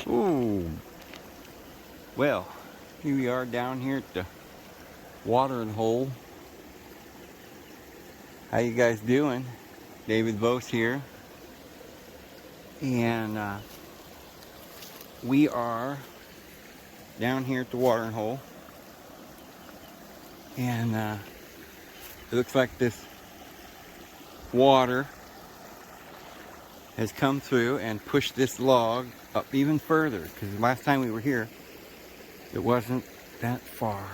Ooh. Well, here we are down here at the watering hole. How you guys doing? David Vos here. And we are down here at the watering hole. And it looks like this water has come through and pushed this log up even further, because the last time we were here it wasn't that far.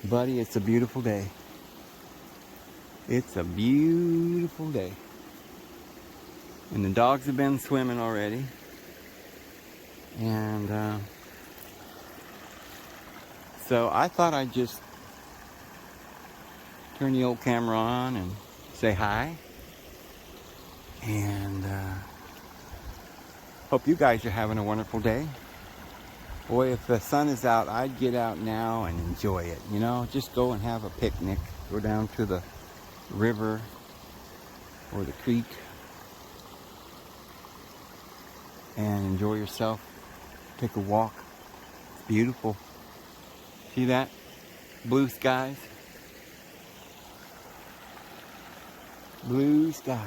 Buddy, it's a beautiful day. It's a beautiful day. And the dogs have been swimming already. And so I thought I'd just turn the old camera on and say hi. And hope you guys are having a wonderful day. Boy, if the sun is out, I'd get out now and enjoy it. You know, just go and have a picnic. Go down to the river or the creek and enjoy yourself. Take a walk. It's beautiful. See that? Blue skies. Blue sky.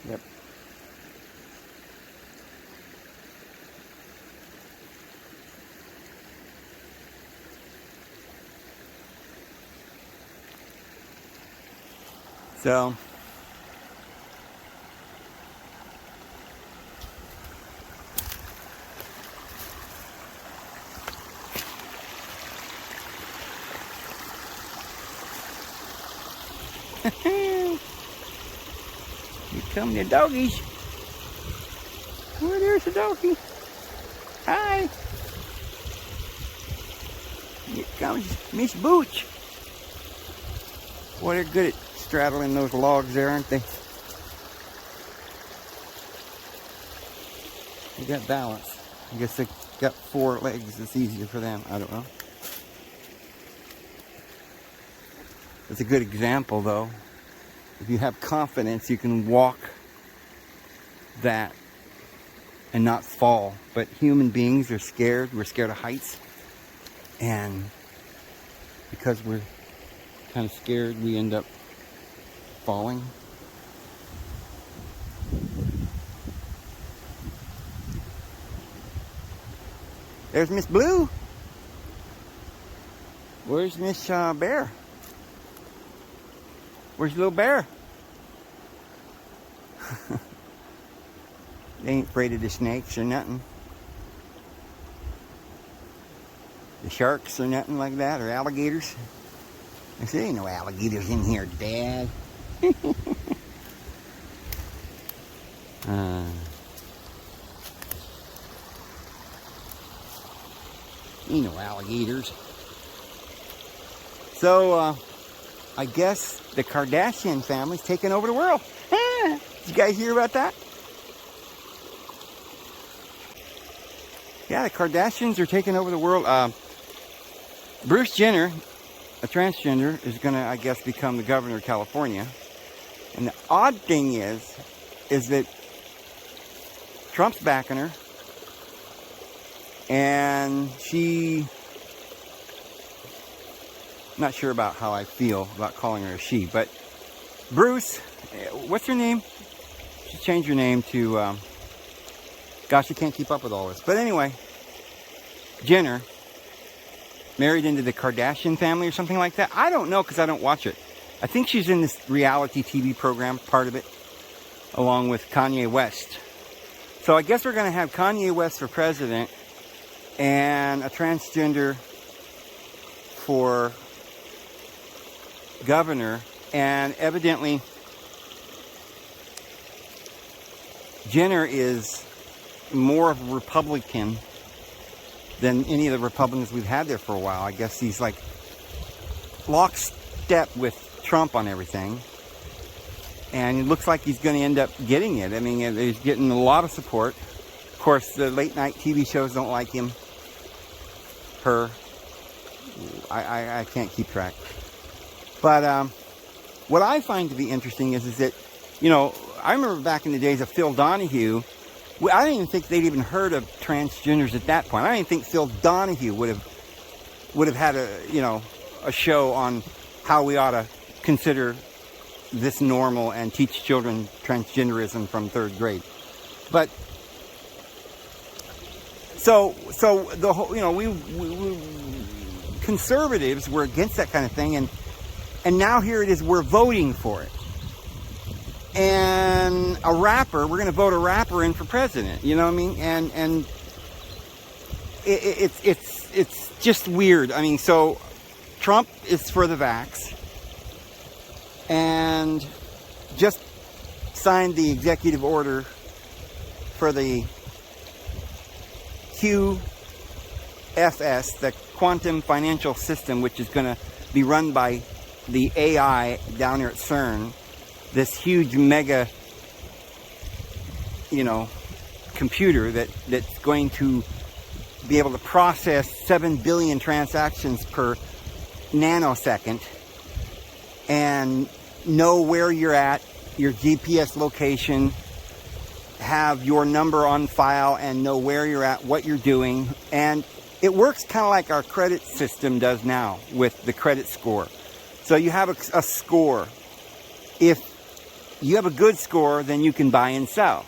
Yep. So here come the doggies. Oh, there's a doggie. Hi. Here comes Miss Booch. Boy, they're good at straddling those logs there, aren't they? They got balance. I guess they got 4 legs. It's easier for them. I don't know. It's a good example, though. If you have confidence, you can walk that and not fall. But human beings are scared. We're scared of heights. And because we're kind of scared, we end up falling. There's Miss Blue. Where's Miss Bear? Where's little bear? They ain't afraid of the snakes or nothing. The sharks or nothing like that, or alligators. I said, ain't no alligators in here, Dad. Ain't no alligators. So, I guess the Kardashian family's taking over the world. Did you guys hear about that? Yeah, the Kardashians are taking over the world. Bruce Jenner, a transgender, is going to, I guess, become the governor of California. And the odd thing is that Trump's backing her. And not sure about how I feel about calling her a she, but Bruce, what's her name? She changed her name to, gosh, I can't keep up with all this. But anyway, Jenner married into the Kardashian family or something like that. I don't know, because I don't watch it. I think she's in this reality TV program, part of it, along with Kanye West. So I guess we're going to have Kanye West for president and a transgender for governor. And evidently Jenner is more of a Republican than any of the Republicans we've had there for a while. I guess he's like lockstep with Trump on everything. And it looks like he's going to end up getting it. I mean, he's getting a lot of support. Of course, the late night TV shows don't like him. Her. I can't keep track. But what I find to be interesting is that, you know, I remember back in the days of Phil Donahue, I didn't even think they'd even heard of transgenders at that point. I didn't think Phil Donahue would have had a show on how we ought to consider this normal and teach children transgenderism from 3rd grade. But so the whole, you know, we conservatives were against that kind of thing, and now here it is, we're voting for it. And a rapper, we're going to vote a rapper in for president, you know what I mean? And it's just weird. I mean, so Trump is for the vax and just signed the executive order for the QFS, the quantum financial system, which is going to be run by the AI down there at CERN. This huge mega, you know, computer that's going to be able to process 7 billion transactions per nanosecond and know where you're at, your GPS location, have your number on file and know where you're at, what you're doing. And it works kind of like our credit system does now with the credit score. So you have a score. If you have a good score, then you can buy and sell.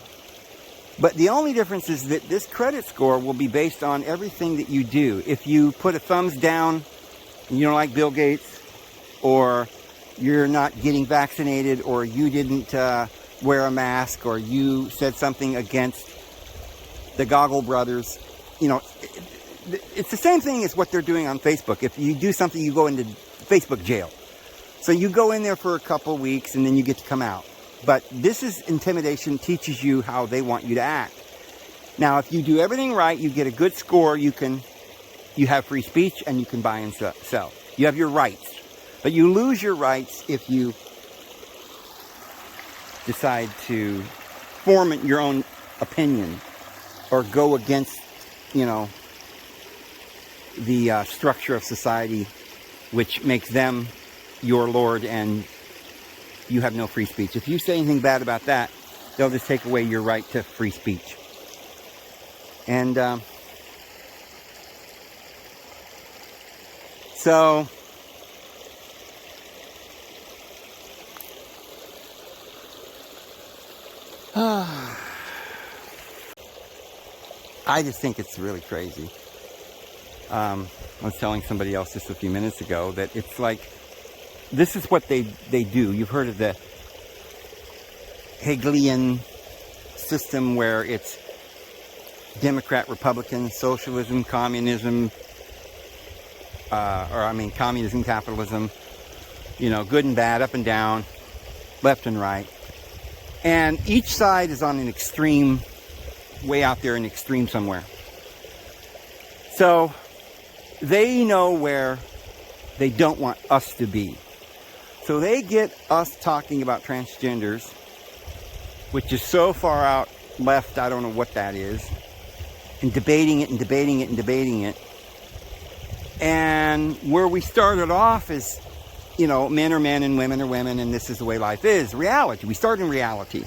But the only difference is that this credit score will be based on everything that you do. If you put a thumbs down and you don't like Bill Gates, or you're not getting vaccinated, or you didn't wear a mask, or you said something against the Goggle brothers, you know, it's the same thing as what they're doing on Facebook. If you do something, you go into Facebook jail. So you go in there for a couple of weeks and then you get to come out. But this is intimidation, teaches you how they want you to act. Now, if you do everything right, you get a good score, you have free speech and you can buy and sell. You have your rights. But you lose your rights if you decide to form your own opinion or go against, you know, the structure of society, which makes them your lord and you have no free speech. If you say anything bad about that, they'll just take away your right to free speech. And so I just think it's really crazy. I was telling somebody else just a few minutes ago that it's like, this is what they do. You've heard of the Hegelian system where it's Democrat, Republican, socialism, communism, communism, capitalism, you know, good and bad, up and down, left and right. And each side is on an extreme, way out there in extreme somewhere. So they know where they don't want us to be. So they get us talking about transgenders, which is so far out left, I don't know what that is, and debating it and debating it and debating it. And where we started off is, you know, men are men and women are women, and this is the way life is. Reality. We start in reality.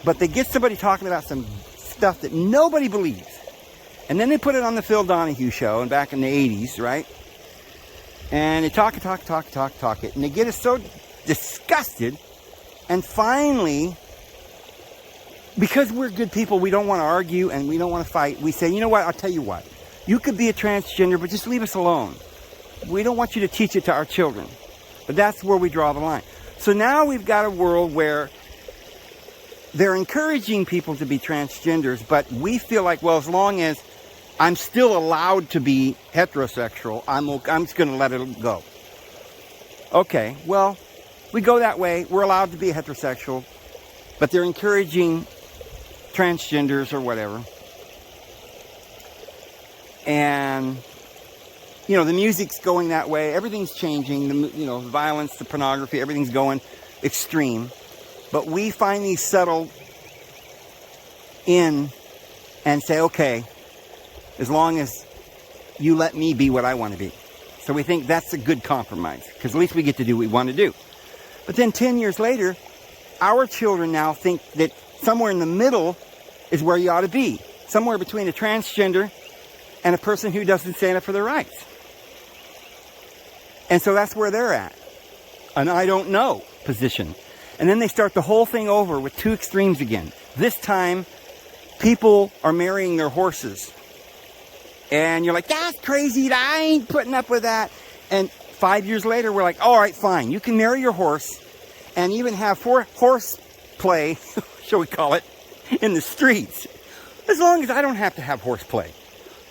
But they get somebody talking about some stuff that nobody believes. And then they put it on the Phil Donahue show, and back in the 80s, right? And they talk it. And they get us so disgusted. And finally, because we're good people, we don't want to argue and we don't want to fight. We say, you know what? I'll tell you what. You could be a transgender, but just leave us alone. We don't want you to teach it to our children. But that's where we draw the line. So now we've got a world where they're encouraging people to be transgenders, but we feel like, well, as long as I'm still allowed to be heterosexual, I'm just going to let it go. Okay, well, we go that way. We're allowed to be heterosexual, but they're encouraging transgenders or whatever. And, you know, the music's going that way. Everything's changing. The violence, the pornography, everything's going extreme. But we finally settle in and say, okay, as long as you let me be what I want to be. So we think that's a good compromise, because at least we get to do what we want to do. But then 10 years later, our children now think that somewhere in the middle is where you ought to be. Somewhere between a transgender and a person who doesn't stand up for their rights. And so that's where they're at. An I don't know position. And then they start the whole thing over with two extremes again. This time, people are marrying their horses. And you're like, that's crazy. I ain't putting up with that. And 5 years later, we're like, all right, fine. You can marry your horse and even have horse play, shall we call it, in the streets. As long as I don't have to have horseplay.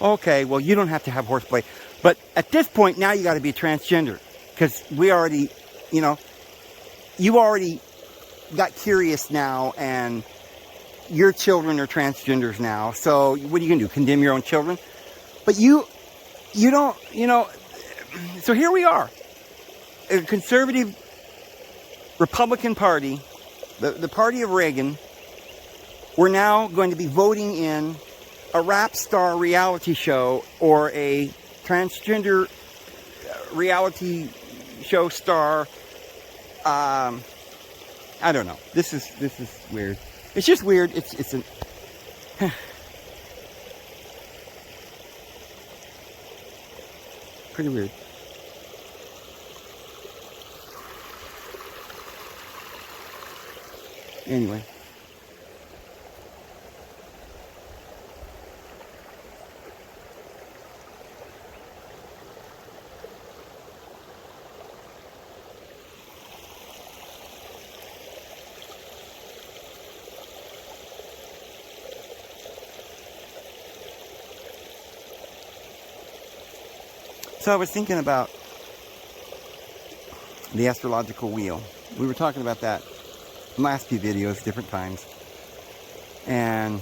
Okay, well, you don't have to have horseplay. But at this point, now you got to be a transgender. Because we already, you already got curious now, and your children are transgenders now. So what are you going to do? Condemn your own children? But you don't, so here we are. A conservative Republican Party, the party of Reagan, we're now going to be voting in a rap star reality show or a transgender reality show star. I don't know. This is weird. It's just weird. It's an pretty weird. Anyway. So I was thinking about the astrological wheel. We were talking about that in the last few videos, different times. And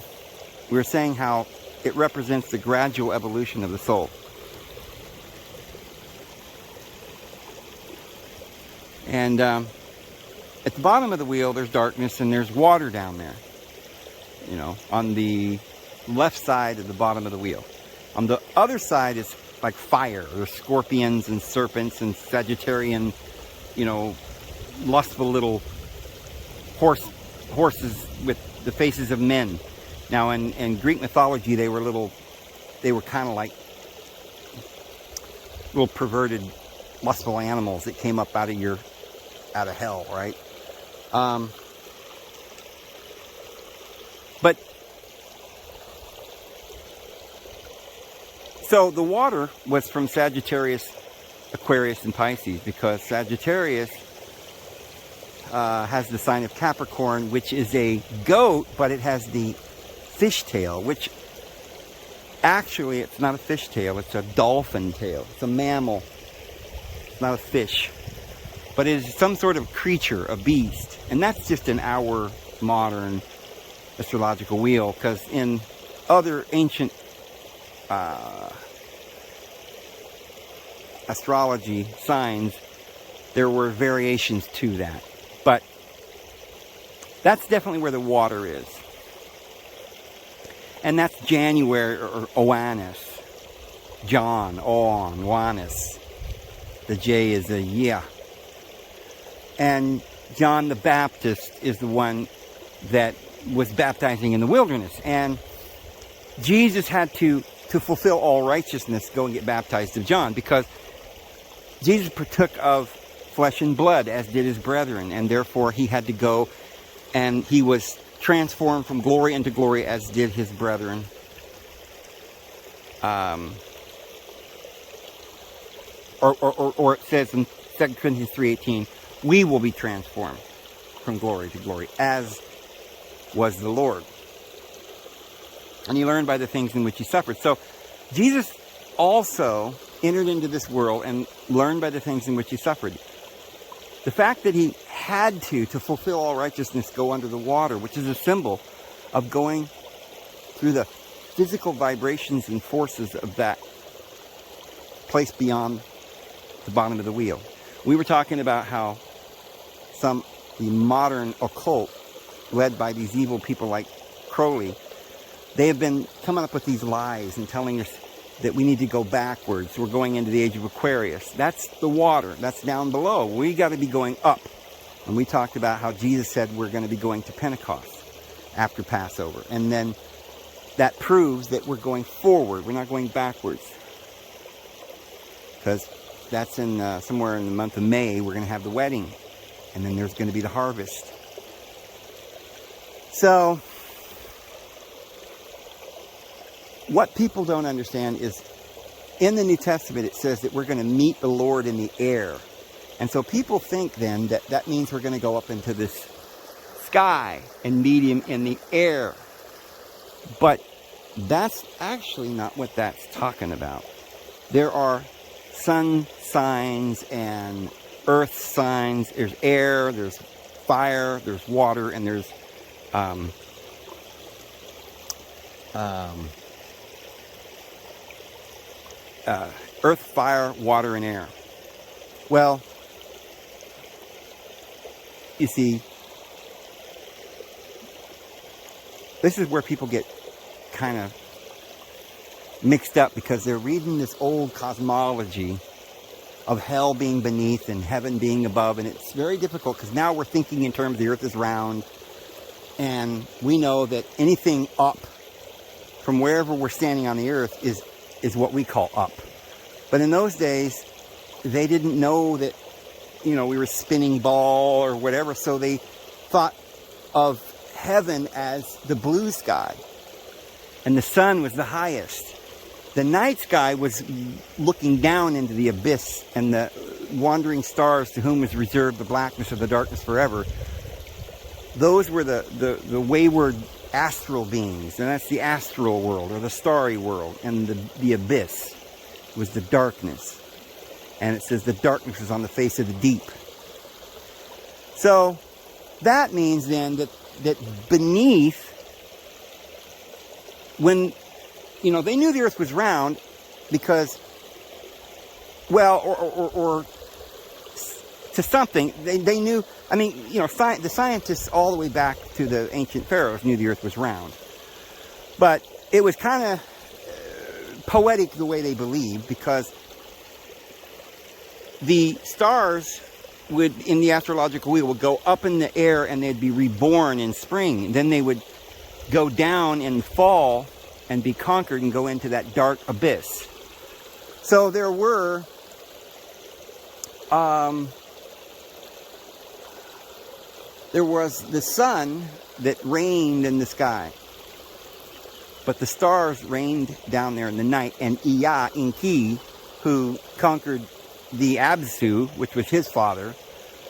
we were saying how it represents the gradual evolution of the soul. And at the bottom of the wheel, there's darkness and there's water down there. On the left side of the bottom of the wheel. On the other side is like fire. There's scorpions and serpents and Sagittarian, lustful little horses with the faces of men. Now in Greek mythology, they were kind of like little perverted, lustful animals that came up out of hell, right? But so the water was from Sagittarius, Aquarius, and Pisces, because Sagittarius has the sign of Capricorn, which is a goat, but it has the fishtail, which actually it's not a fishtail, it's a dolphin tail. It's a mammal. It's not a fish. But it is some sort of creature, a beast. And that's just in our modern astrological wheel, because in other ancient astrology signs, there were variations to that. But that's definitely where the water is. And that's January, or Oannes. John, On, Oannes. The J is a yeah. And John the Baptist is the one that was baptizing in the wilderness. And Jesus had to fulfill all righteousness, go and get baptized of John, because Jesus partook of flesh and blood, as did his brethren, and therefore he had to go, and he was transformed from glory into glory, as did his brethren. Or it says in 2 Corinthians 3:18, we will be transformed from glory to glory, as was the Lord. And he learned by the things in which he suffered. So Jesus also entered into this world and learned by the things in which he suffered. The fact that he had to fulfill all righteousness, go under the water, which is a symbol of going through the physical vibrations and forces of that place beyond the bottom of the wheel. We were talking about how the modern occult, led by these evil people like Crowley, they have been coming up with these lies and telling us that we need to go backwards. We're going into the age of Aquarius. That's the water. That's down below. We got to be going up. And we talked about how Jesus said we're going to be going to Pentecost after Passover. And then that proves that we're going forward. We're not going backwards. Because that's in somewhere in the month of May, we're going to have the wedding. And then there's going to be the harvest. So, what people don't understand is, in the New Testament, it says that we're going to meet the Lord in the air. And so people think then that that means we're going to go up into this sky and meet him in the air. But that's actually not what that's talking about. There are sun signs and earth signs. There's air, there's fire, there's water, and there's earth, fire, water, and air. Well, you see, this is where people get kind of mixed up because they're reading this old cosmology of hell being beneath and heaven being above, and it's very difficult because now we're thinking in terms of the earth is round, and we know that anything up from wherever we're standing on the earth is what we call up. But in those days, they didn't know that, you know, we were spinning ball or whatever, so they thought of heaven as the blue sky, and the sun was the highest. The night sky was looking down into the abyss, and the wandering stars to whom was reserved the blackness of the darkness forever. Those were the wayward astral beings, and that's the astral world, or the starry world, and the abyss was the darkness. And it says the darkness is on the face of the deep. So that means then that beneath, when, you know, they knew the earth was round because, well, or to something, they knew, I mean, you know, the scientists all the way back to the ancient pharaohs knew the earth was round. But it was kind of poetic the way they believed, because the stars would, in the astrological wheel, would go up in the air and they'd be reborn in spring. And then they would go down and fall and be conquered and go into that dark abyss. So there were there was the sun that reigned in the sky, but the stars reigned down there in the night. And Ea, Enki, who conquered the Absu, which was his father,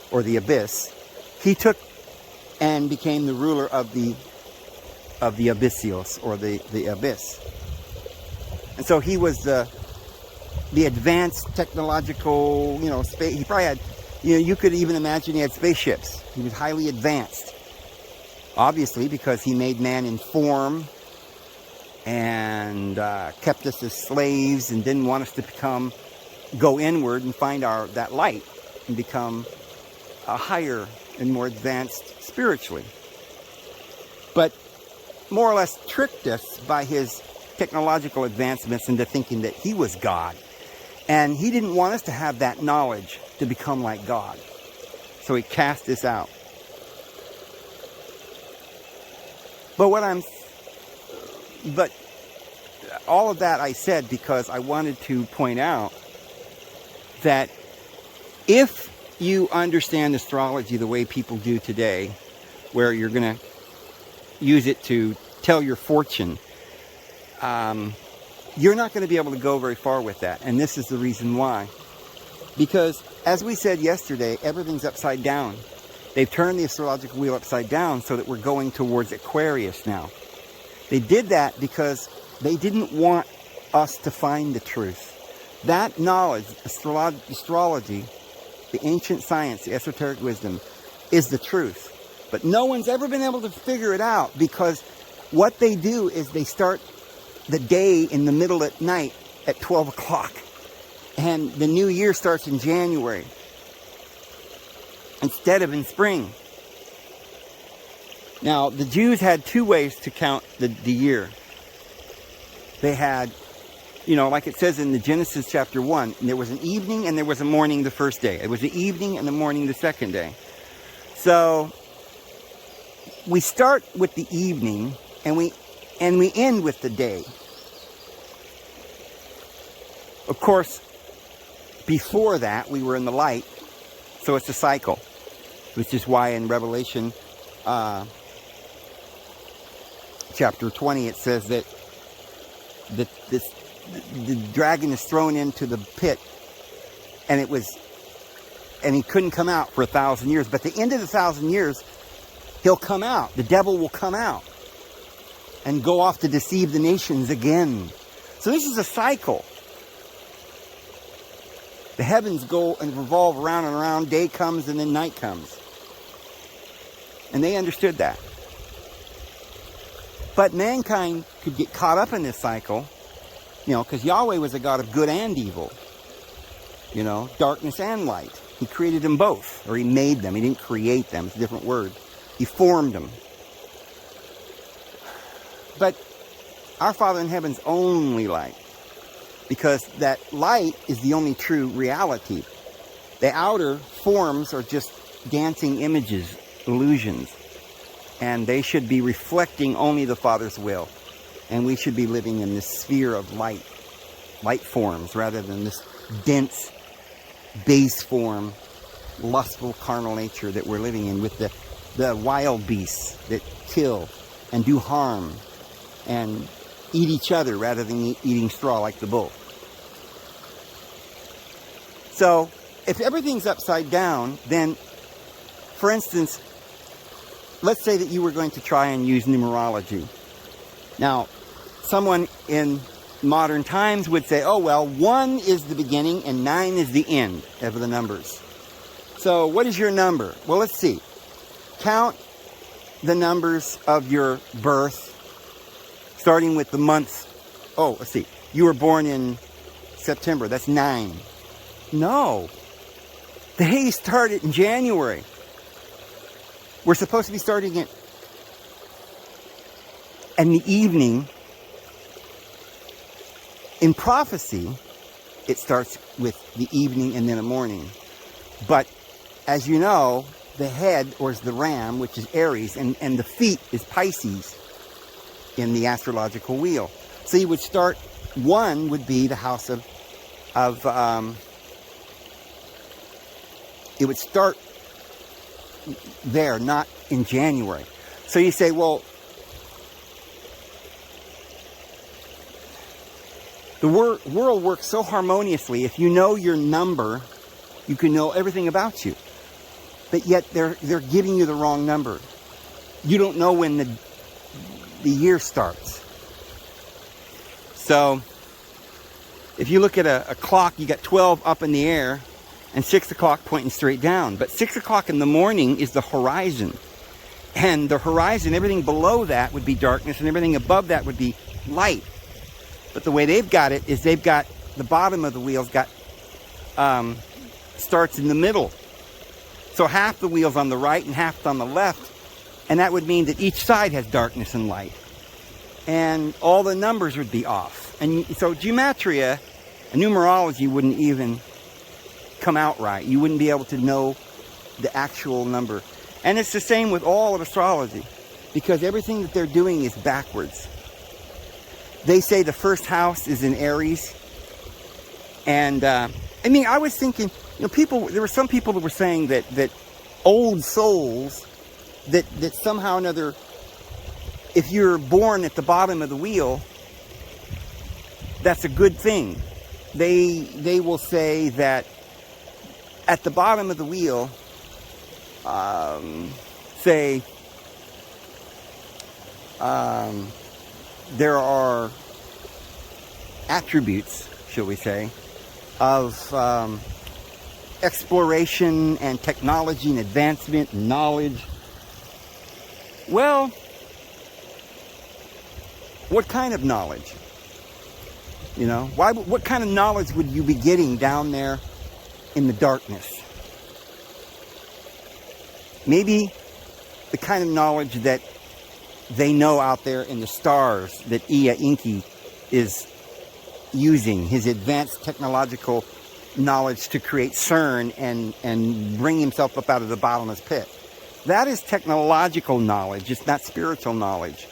or the abyss, he took and became the ruler of the Abyssios, or the abyss. And so he was the advanced technological, you know, space. He probably had, you know, you could even imagine he had spaceships. He was highly advanced, obviously, because he made man in form and kept us as slaves and didn't want us to go inward and find that light and become higher and more advanced spiritually. But more or less tricked us by his technological advancements into thinking that he was God. And he didn't want us to have that knowledge to become like God. So he cast us out. But all of that I said because I wanted to point out that if you understand astrology the way people do today, where you're going to use it to tell your fortune, you're not going to be able to go very far with that. And this is the reason why. Because, as we said yesterday, everything's upside down. They've turned the astrological wheel upside down so that we're going towards Aquarius now. They did that because they didn't want us to find the truth. That knowledge, astrology, the ancient science, the esoteric wisdom, is the truth. But no one's ever been able to figure it out, because what they do is they start the day in the middle at night at 12 o'clock. And the new year starts in January instead of in spring. Now, the Jews had two ways to count the year. They had, you know, like it says in the Genesis chapter 1, there was an evening and there was a morning the first day. It was the evening and the morning the second day. So we start with the evening and we end with the day. Of course, before that we were in the light, so it's a cycle, which is why in Revelation chapter 20 it says that the dragon is thrown into the pit, and he couldn't come out for 1,000 years. But at the end of the 1,000 years, he'll come out. The devil will come out and go off to deceive the nations again. So this is a cycle. The heavens go and revolve around and around. Day comes and then night comes. And they understood that. But mankind could get caught up in this cycle, because Yahweh was a God of good and evil. Darkness and light. He created them both, or he made them. He didn't create them. It's a different word. He formed them. But our Father in heaven's only light, because that light is the only true reality. The outer forms are just dancing images, illusions, and they should be reflecting only the Father's will. And we should be living in this sphere of light forms, rather than this dense, base form, lustful, carnal nature that we're living in, with the wild beasts that kill and do harm and eat each other rather than eating straw like the bull. So, if everything's upside down, then, for instance, let's say that you were going to try and use numerology. Now, someone in modern times would say, oh, well, 1 is the beginning and 9 is the end of the numbers. So, what is your number? Well, let's see. Count the numbers of your birth, starting with the months. Oh, let's see. You were born in September. That's 9. No. They started in January. We're supposed to be starting it in the evening. In prophecy, it starts with the evening and then the morning. But as you know, the head, or is the ram, which is Aries, and the feet is Pisces in the astrological wheel. So you would start, 1 would be the house of it would start there, not in January. So you say, well, the world works so harmoniously. If you know your number, you can know everything about you. But yet they're giving you the wrong number. You don't know when the year starts. So if you look at a clock, you got 12 up in the air and 6 o'clock pointing straight down. But 6 o'clock in the morning is the horizon. And the horizon, everything below that would be darkness, and everything above that would be light. But the way they've got it is they've got the bottom of the wheel's got starts in the middle. So half the wheel's on the right and half on the left. And that would mean that each side has darkness and light. And all the numbers would be off. And so gematria and numerology wouldn't even come out right. You wouldn't be able to know the actual number. And it's the same with all of astrology, because everything that they're doing is backwards. They say the first house is in Aries. And I was thinking, there were some people that were saying that old souls, that somehow or another, if you're born at the bottom of the wheel, that's a good thing. They will say that at the bottom of the wheel, there are attributes, shall we say, of exploration and technology and advancement and knowledge. Well, what kind of knowledge? What kind of knowledge would you be getting down there in the darkness? Maybe the kind of knowledge that they know out there in the stars that Ea Enki is using, his advanced technological knowledge to create CERN and bring himself up out of the bottomless pit. That is technological knowledge. It's not spiritual knowledge.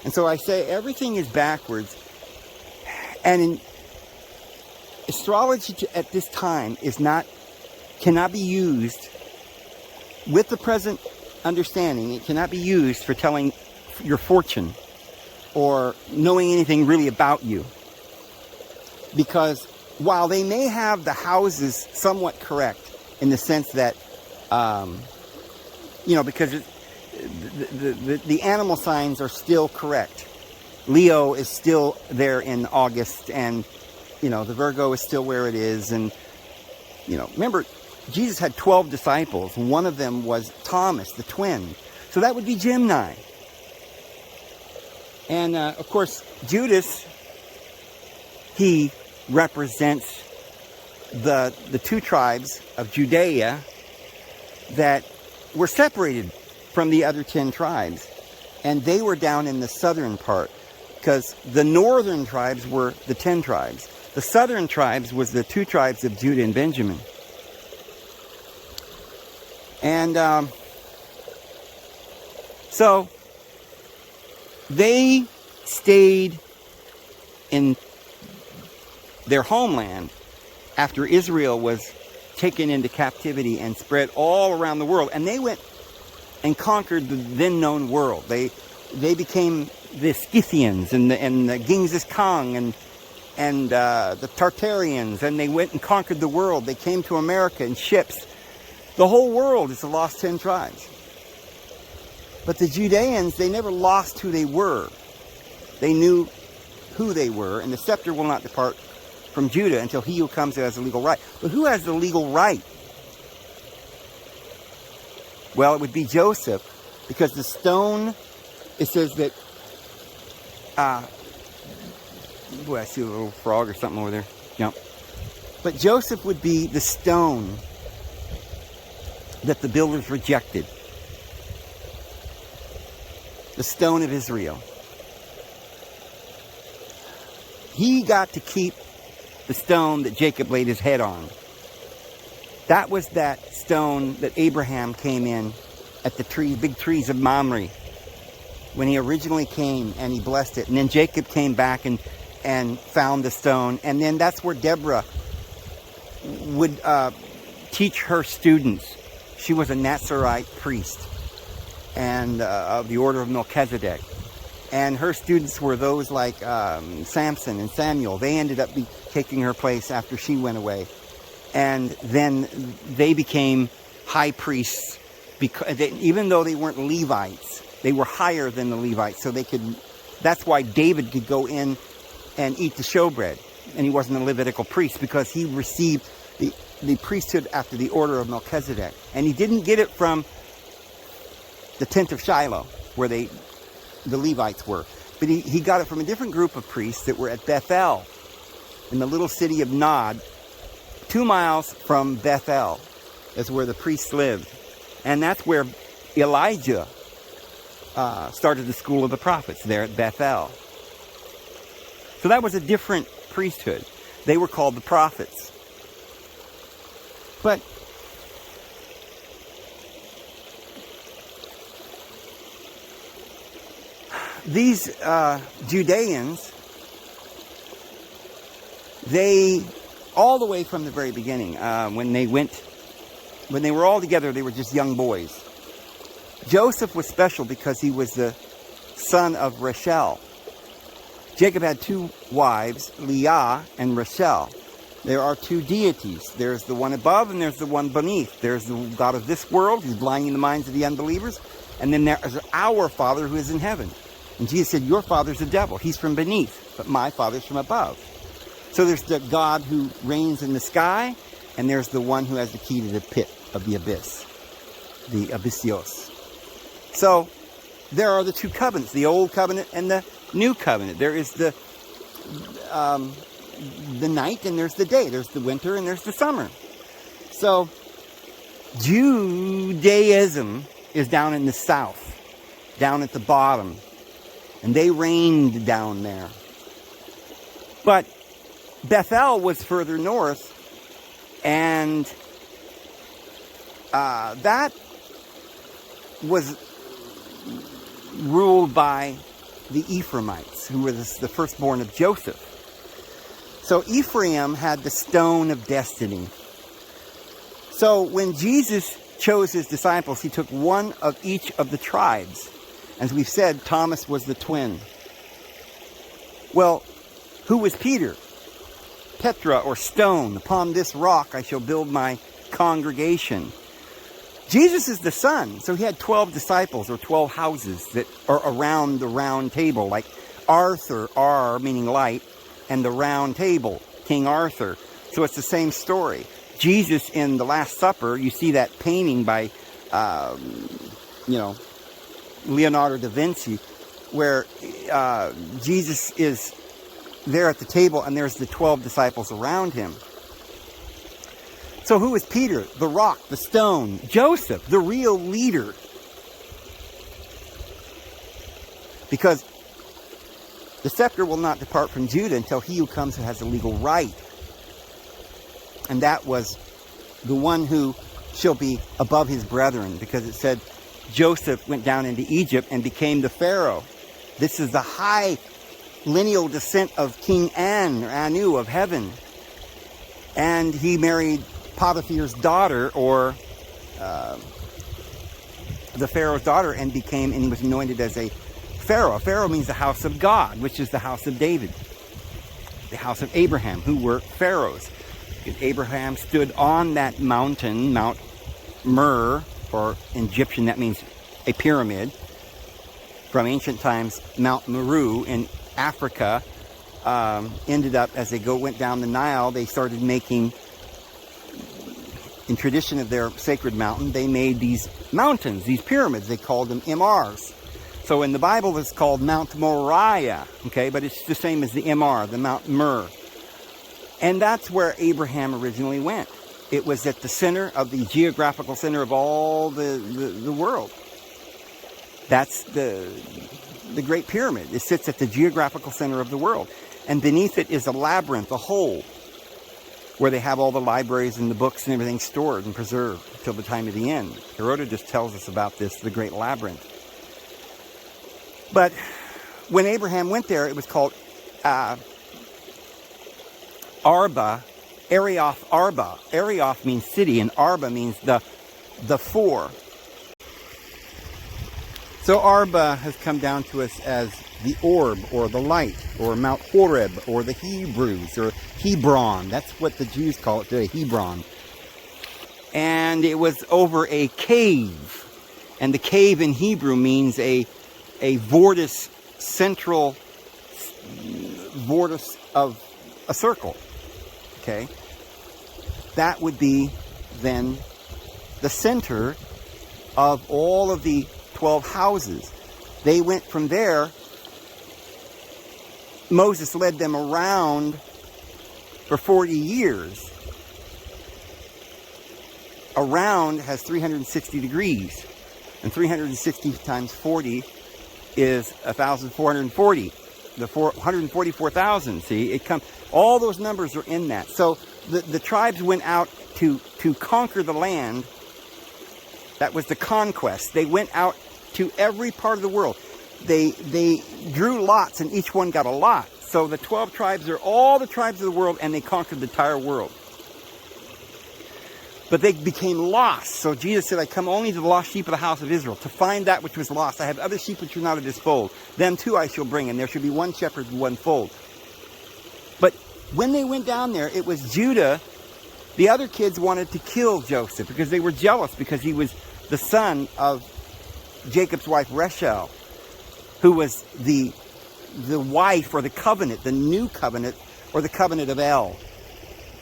And so I say everything is backwards. And in astrology at this time cannot be used with the present understanding. It cannot be used for telling your fortune or knowing anything really about you. Because while they may have the houses somewhat correct in the sense that, because the animal signs are still correct. Leo is still there in August, and, the Virgo is still where it is. And, remember, Jesus had 12 disciples. One of them was Thomas, the twin. So that would be Gemini. And, of course, Judas, he represents the two tribes of Judea that were separated from the other 10 tribes. And they were down in the southern part, because the northern tribes were the 10 tribes. The southern tribes was the 2 tribes of Judah and Benjamin. And so they stayed in their homeland after Israel was taken into captivity and spread all around the world. And they went and conquered the then known world. They became the Scythians and the Genghis Khan and the Tartarians, and they went and conquered the world. They came to America in ships. The whole world is the lost 10 tribes. But the Judeans, they never lost who they were. They knew who they were, and the scepter will not depart from Judah until he who comes has the legal right. But who has the legal right? Well, it would be Joseph, because the stone, it says that, I see a little frog or something over there. Yep. But Joseph would be the stone that the builders rejected. The stone of Israel. He got to keep the stone that Jacob laid his head on. That was that stone that Abraham came in at the big trees of Mamre, when he originally came and he blessed it. And then Jacob came back and found the stone. And then that's where Deborah would teach her students. She was a Nazarite priest and of the order of Melchizedek. And her students were those like Samson and Samuel. They ended up taking her place after she went away. And then they became high priests, because even though they weren't Levites, they were higher than the Levites. So that's why David could go in and eat the showbread. And he wasn't a Levitical priest, because he received the priesthood after the order of Melchizedek. And he didn't get it from the tent of Shiloh, where the Levites were. But he got it from a different group of priests that were at Bethel, in the little city of Nod. 2 miles from Bethel is where the priests lived. And that's where Elijah started the school of the prophets, there at Bethel. So that was a different priesthood. They were called the prophets. But these Judeans, they, all the way from the very beginning, when they were all together, they were just young boys. Joseph was special because he was the son of Rachel. Jacob had 2 wives, Leah and Rachel. There are 2 deities. There's the one above and there's the one beneath. There's the God of this world, who's blinding the minds of the unbelievers. And then there is our Father who is in heaven. And Jesus said, your father's the devil. He's from beneath, but my Father's from above. So there's the God who reigns in the sky, and there's the one who has the key to the pit of the abyss, the abyssios. So there are the 2 covenants, the old covenant and the new covenant. There is the night and there's the day. There's the winter and there's the summer. So Judaism is down in the south, down at the bottom. And they reigned down there. But Bethel was further north, and that was ruled by the Ephraimites, who were the firstborn of Joseph. So Ephraim had the stone of destiny. So when Jesus chose his disciples, he took one of each of the tribes. As we've said, Thomas was the twin. Well, who was Peter? Petra, or stone. Upon this rock I shall build my congregation. Jesus is the son, so he had 12 disciples, or 12 houses that are around the round table, like Arthur, R meaning light, and the round table, King Arthur. So it's the same story. Jesus in the Last Supper, you see that painting by, Leonardo da Vinci, where Jesus is there at the table and there's the 12 disciples around him. So who is Peter? The rock, the stone. Joseph, the real leader. Because the scepter will not depart from Judah until he who comes has the legal right. And that was the one who shall be above his brethren, because it said Joseph went down into Egypt and became the Pharaoh. This is the high lineal descent of King Anu of heaven. And he married Potiphar's daughter, or the Pharaoh's daughter, and he was anointed as a Pharaoh. Pharaoh means the house of God, which is the house of David, the house of Abraham, who were pharaohs. Because Abraham stood on that mountain, Mount Mer, or in Egyptian that means a pyramid. From ancient times, Mount Meru in Africa ended up, as they went down the Nile, they started making, in tradition of their sacred mountain, they made these mountains, these pyramids. They called them MRs. So in the Bible, it's called Mount Moriah, okay? But it's the same as the MR, the Mount Mer. And that's where Abraham originally went. It was at the center of the geographical center of all the world. That's the Great Pyramid. It sits at the geographical center of the world. And beneath it is a labyrinth, a hole, where they have all the libraries and the books and everything stored and preserved till the time of the end. Herodotus tells us about this, the Great Labyrinth. But when Abraham went there, it was called Arba, Arioth Arba. Arioth means city, and Arba means the four. So Arba has come down to us as the orb, or the light, or Mount Horeb, or the Hebrews, or Hebron. That's what the Jews call it today, Hebron. And it was over a cave. And the cave in Hebrew means a vortice, central vortice of a circle. Okay? That would be then the center of all of the 12 houses. They went from there. Moses led them around for 40 years. Around has 360 degrees. And 360 times 40 is 1,440. The 144,000, see? It comes. All those numbers are in that. So the tribes went out to conquer the land. That was the conquest. They went out to every part of the world. They drew lots, and each one got a lot. So the 12 tribes are all the tribes of the world, and they conquered the entire world. But they became lost. So Jesus said, I come only to the lost sheep of the house of Israel, to find that which was lost. I have other sheep which are not of this fold. Them too I shall bring, and there shall be one shepherd and one fold. But when they went down there, it was Judah. The other kids wanted to kill Joseph because they were jealous, because he was the son of Jacob's wife Rachel, who was the wife, or the covenant, the new covenant, or the covenant of El.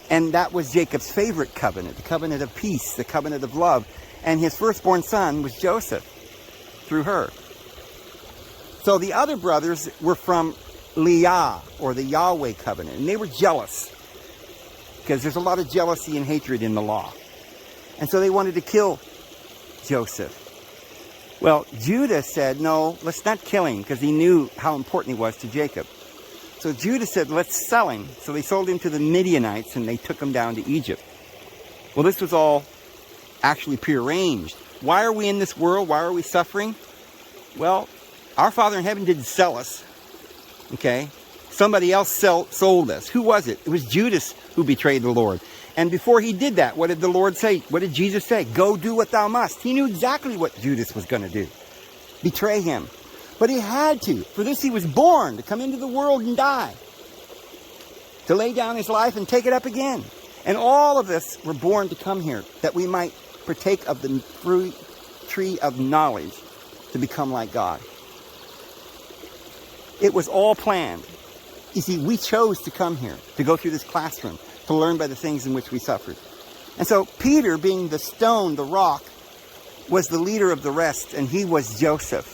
And that was Jacob's favorite covenant, the covenant of peace, the covenant of love. And his firstborn son was Joseph, through her. So the other brothers were from Leah, or the Yahweh covenant. And they were jealous, because there's a lot of jealousy and hatred in the law. And so they wanted to kill Joseph. Well, Judah said, no, let's not kill him, because he knew how important he was to Jacob. So Judah said, let's sell him. So they sold him to the Midianites, and they took him down to Egypt. Well, this was all actually prearranged. Why are we in this world? Why are we suffering? Well, our Father in heaven didn't sell us. Okay? Somebody else sold us. Who was it? It was Judas who betrayed the Lord. And before he did that, what did the Lord say? What did Jesus say? Go do what thou must. He knew exactly what Judas was going to do. Betray him. But he had to. For this he was born, to come into the world and die. To lay down his life and take it up again. And all of us were born to come here, that we might partake of the fruit tree of knowledge, to become like God. It was all planned. You see, we chose to come here, to go through this classroom, to learn by the things in which we suffered. And so Peter, being the stone, the rock, was the leader of the rest, and he was Joseph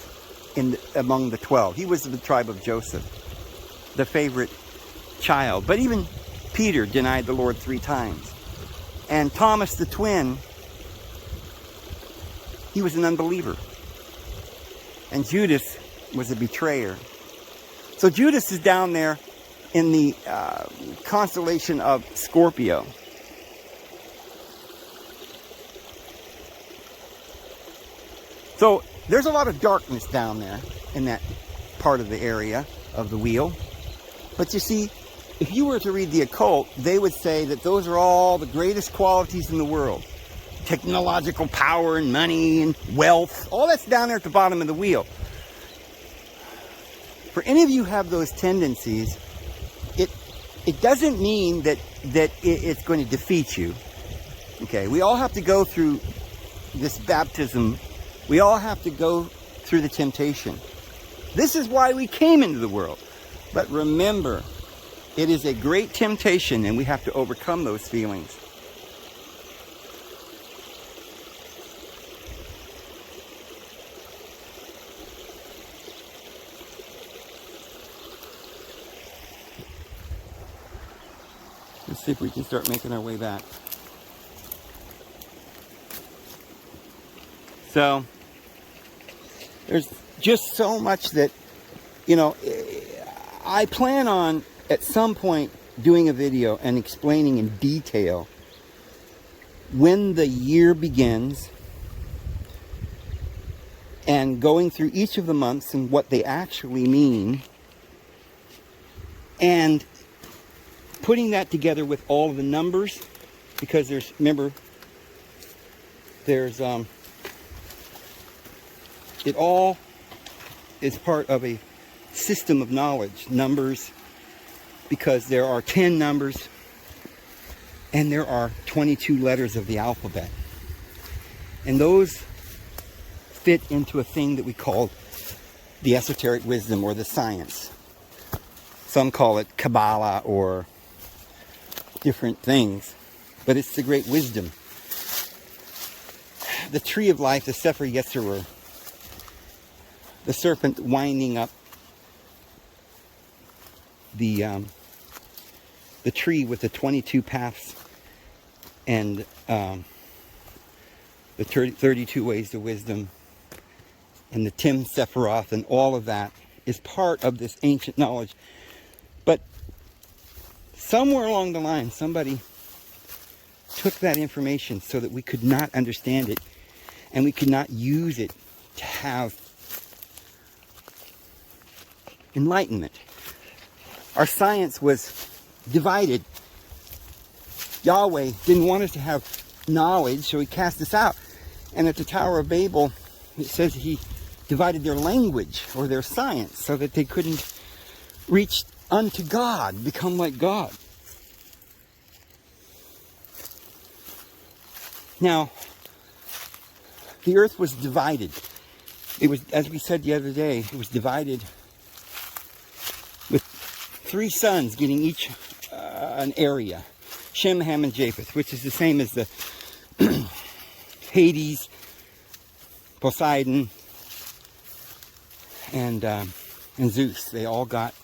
among the 12. He was the tribe of Joseph, the favorite child. But even Peter denied the Lord 3 times. And Thomas the twin, he was an unbeliever. And Judas was a betrayer. So Judas is down there in the constellation of Scorpio. So there's a lot of darkness down there in that part of the area of the wheel. But you see, if you were to read the occult, they would say that those are all the greatest qualities in the world. Technological power and money and wealth. All that's down there at the bottom of the wheel. For any of you who have those tendencies, it doesn't mean that it's going to defeat you. Okay, we all have to go through this baptism. We all have to go through the temptation. This is why we came into the world. But remember, it is a great temptation, and we have to overcome those feelings. Let's see if we can start making our way back. So, there's just so much that, you know, I plan on at some point doing a video and explaining in detail when the year begins and going through each of the months and what they actually mean, and putting that together with all of the numbers, because there's, remember, there's it all is part of a system of knowledge, numbers, because there are 10 numbers and there are 22 letters of the alphabet. And those fit into a thing that we call the esoteric wisdom, or the science. Some call it Kabbalah or different things, but it's the great wisdom. The tree of life, the Sefer Yetzirah, the serpent winding up the tree with the 22 paths and the 32 ways to wisdom, and the Tim Sephiroth, and all of that is part of this ancient knowledge. But somewhere along the line, somebody took that information so that we could not understand it, and we could not use it to have enlightenment. Our science was divided. Yahweh didn't want us to have knowledge, so he cast us out. And at the Tower of Babel, it says he divided their language, or their science, so that they couldn't reach unto God, become like God. Now, the earth was divided. It was, as we said the other day, it was divided with 3 sons getting each an area. Shem, Ham, and Japheth, which is the same as the Hades, Poseidon, and Zeus. They all got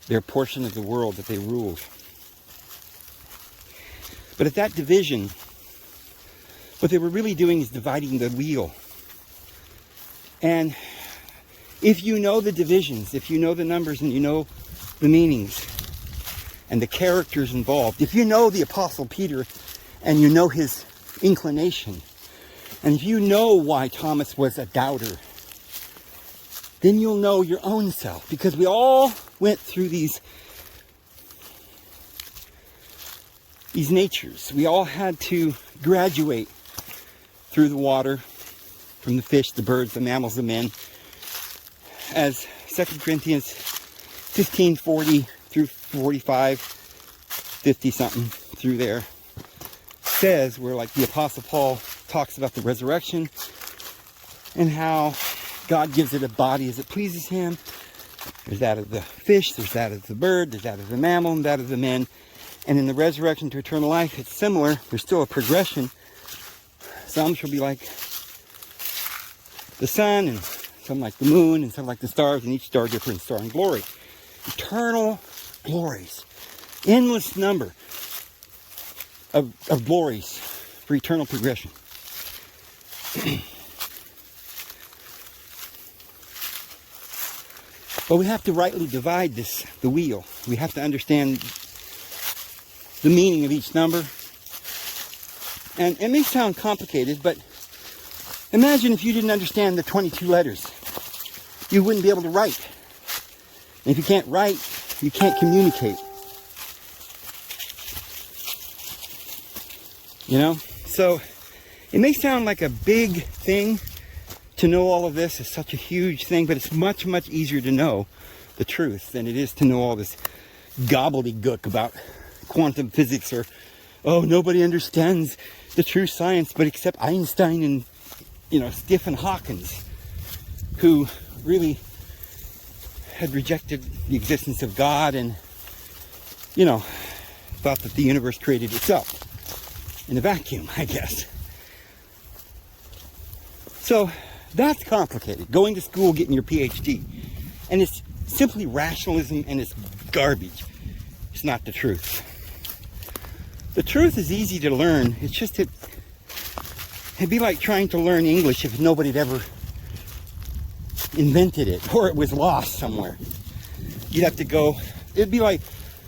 their portion of the world that they ruled. But at that division, what they were really doing is dividing the wheel. And if you know the divisions, if you know the numbers and you know the meanings and the characters involved, if you know the Apostle Peter and you know his inclination, And if you know why Thomas was a doubter, then you'll know your own self. Because we all went through these natures. We all had to graduate through the water, from the fish, the birds, the mammals, the men. As 2 Corinthians 15:40 through 45, 50 something through there says, where like the Apostle Paul talks about the resurrection and how God gives it a body as it pleases him. There's that of the fish, there's that of the bird, there's that of the mammal, and that of the men. And in the resurrection to eternal life, it's similar. There's still a progression. Some shall be like the sun, and some like the moon, and some like the stars, and each star different star in glory. Eternal glories. Endless number of glories for eternal progression. But we have to rightly divide the wheel. We have to understand the meaning of each number. And it may sound complicated, but imagine if you didn't understand the 22 letters. You wouldn't be able to write. And if you can't write, you can't communicate. You know? So, it may sound like a big thing to know all of this. It's such a huge thing, but it's much, much easier to know the truth than it is to know all this gobbledygook about quantum physics, or, oh, nobody understands the true science but except Einstein and, Stephen Hawking, who really had rejected the existence of God and, thought that the universe created itself in a vacuum, I guess. So that's complicated. Going to school, getting your PhD. And it's simply rationalism, and it's garbage. It's not the truth. The truth is easy to learn. It's just it'd be like trying to learn English if nobody had ever invented it, or it was lost somewhere. You'd have to go. It'd be like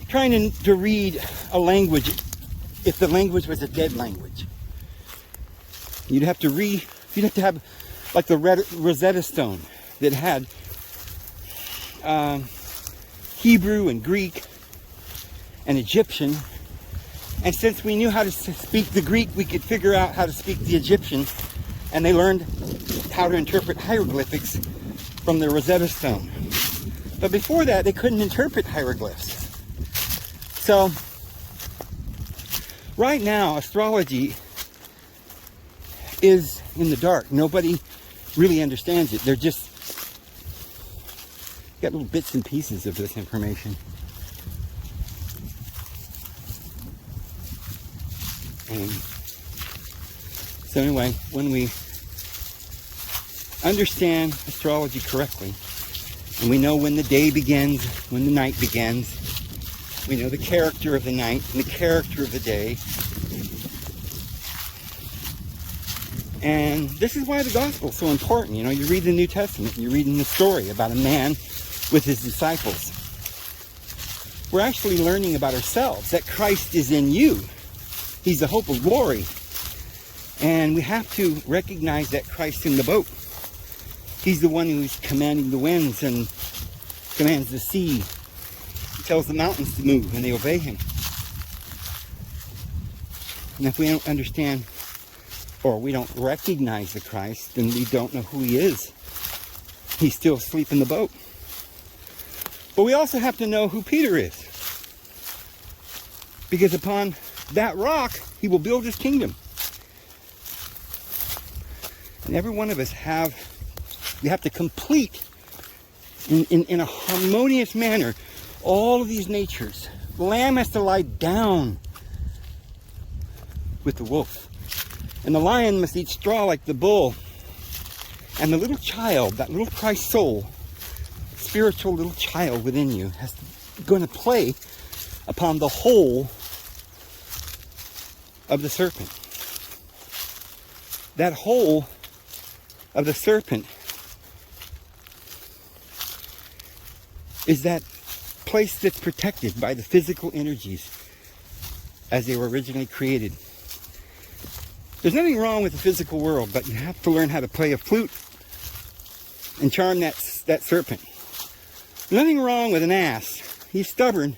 trying to read a language if the language was a dead language. You'd have to have like the Rosetta Stone that had Hebrew and Greek and Egyptian. And since we knew how to speak the Greek, we could figure out how to speak the Egyptian. And they learned how to interpret hieroglyphics from the Rosetta Stone. But before that, they couldn't interpret hieroglyphs. So, right now, astrology is in the dark. Nobody really understands it. They're just got little bits and pieces of this information. So anyway, when we understand astrology correctly, and we know when the day begins, when the night begins, we know the character of the night and the character of the day. And this is why the gospel is so important. You read the New Testament, you're reading the story about a man with his disciples. We're actually learning about ourselves, that Christ is in you. He's the hope of glory. And we have to recognize that Christ's in the boat. He's the one who's commanding the winds and commands the sea. He tells the mountains to move, and they obey him. And if we don't understand, or we don't recognize the Christ, then we don't know who he is. He's still asleep in the boat. But we also have to know who Peter is. Because upon that rock, he will build his kingdom. And every one of us we have to complete in a harmonious manner all of these natures. The lamb has to lie down with the wolf. And the lion must eat straw like the bull. And the little child, that little Christ soul, spiritual little child within you, is going to play upon the whole of the serpent. That whole of the serpent is that place that's protected by the physical energies as they were originally created. There's nothing wrong with the physical world, but you have to learn how to play a flute and charm that serpent. There's nothing wrong with an ass. He's stubborn,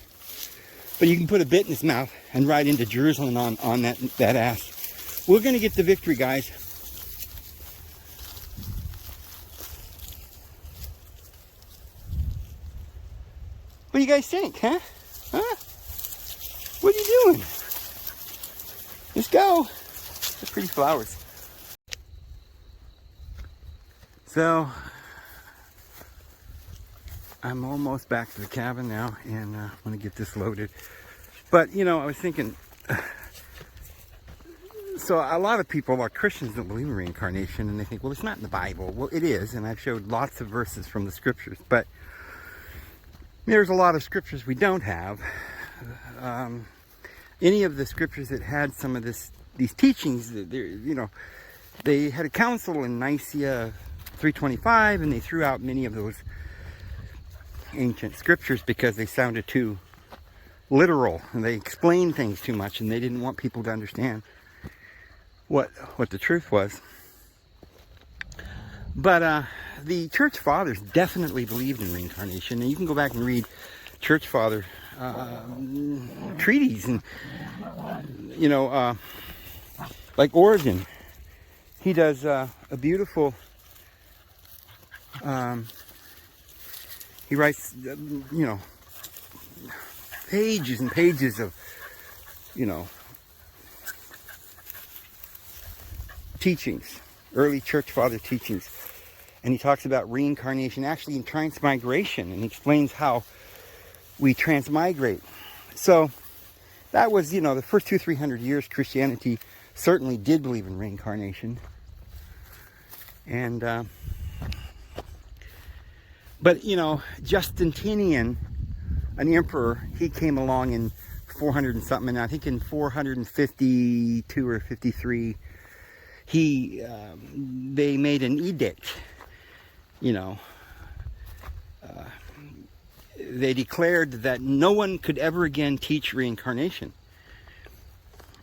but you can put a bit in his mouth and ride into Jerusalem on that ass. We're going to get the victory, guys. What do you guys think, huh? Huh? What are you doing? Let's go. They're pretty flowers. So, I'm almost back to the cabin now, and I'm going to get this loaded. But, you know, I was thinking, so a lot of people, a lot of Christians don't believe in reincarnation, and they think, well, it's not in the Bible. Well, it is, and I've showed lots of verses from the scriptures, but there's a lot of scriptures we don't have. Any of the scriptures that had some of these teachings, you know, they had a council in Nicaea 325, and they threw out many of those ancient scriptures because they sounded too literal, and they explained things too much, and they didn't want people to understand what the truth was. But the church fathers definitely believed in reincarnation, and you can go back and read church father treaties, and you know, like Origen, he does a beautiful, he writes, you know, pages and pages of, you know, teachings, early church father teachings, and he talks about reincarnation, actually in transmigration, and he explains how we transmigrate. So that was, you know, the first 200-300 years Christianity certainly did believe in reincarnation. And but you know, Justinian, an emperor, he came along in 400 and something, and I think in 452 or 53 they made an edict, you know, they declared that no one could ever again teach reincarnation.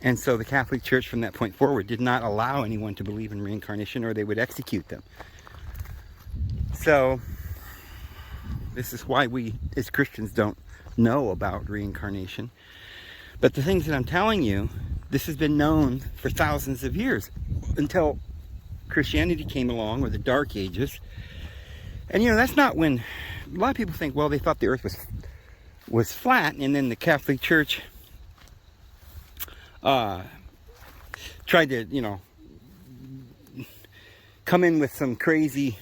And so the Catholic Church from that point forward did not allow anyone to believe in reincarnation, or they would execute them. So this is why we as Christians don't know about reincarnation. But the things that I'm telling you, this has been known for thousands of years until Christianity came along, or the Dark Ages. And you know, that's not when, a lot of people think, well, they thought the earth was flat, and then the Catholic Church tried to, you know, come in with some crazy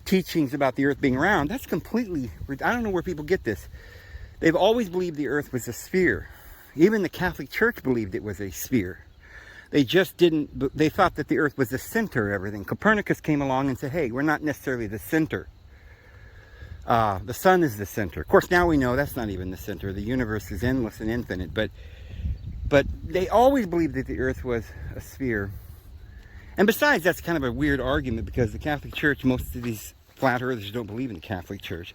teachings about the earth being round. That's completely, I don't know where people get this. They've always believed the earth was a sphere. Even the Catholic Church believed it was a sphere. They just didn't, they thought that the earth was the center of everything. Copernicus came along and said, hey, we're not necessarily the center. The sun is the center. Of course, now we know that's not even the center. The universe is endless and infinite, but they always believed that the earth was a sphere. And besides, that's kind of a weird argument, because the Catholic Church, most of these flat earthers don't believe in the Catholic Church.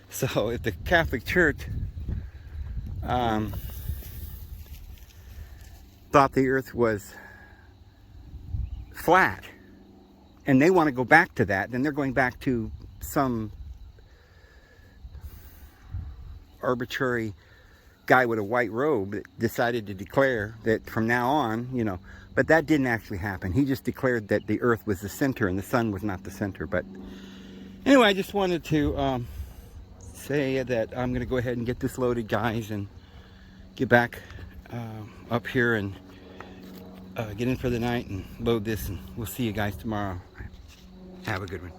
So if the Catholic Church thought the earth was flat, and they want to go back to that, then they're going back to some arbitrary guy with a white robe that decided to declare that from now on, you know, but that didn't actually happen. He just declared that the earth was the center and the sun was not the center. But anyway, I just wanted to say that I'm going to go ahead and get this loaded, guys, and get back up here and get in for the night and load this, and we'll see you guys tomorrow. Have a good one.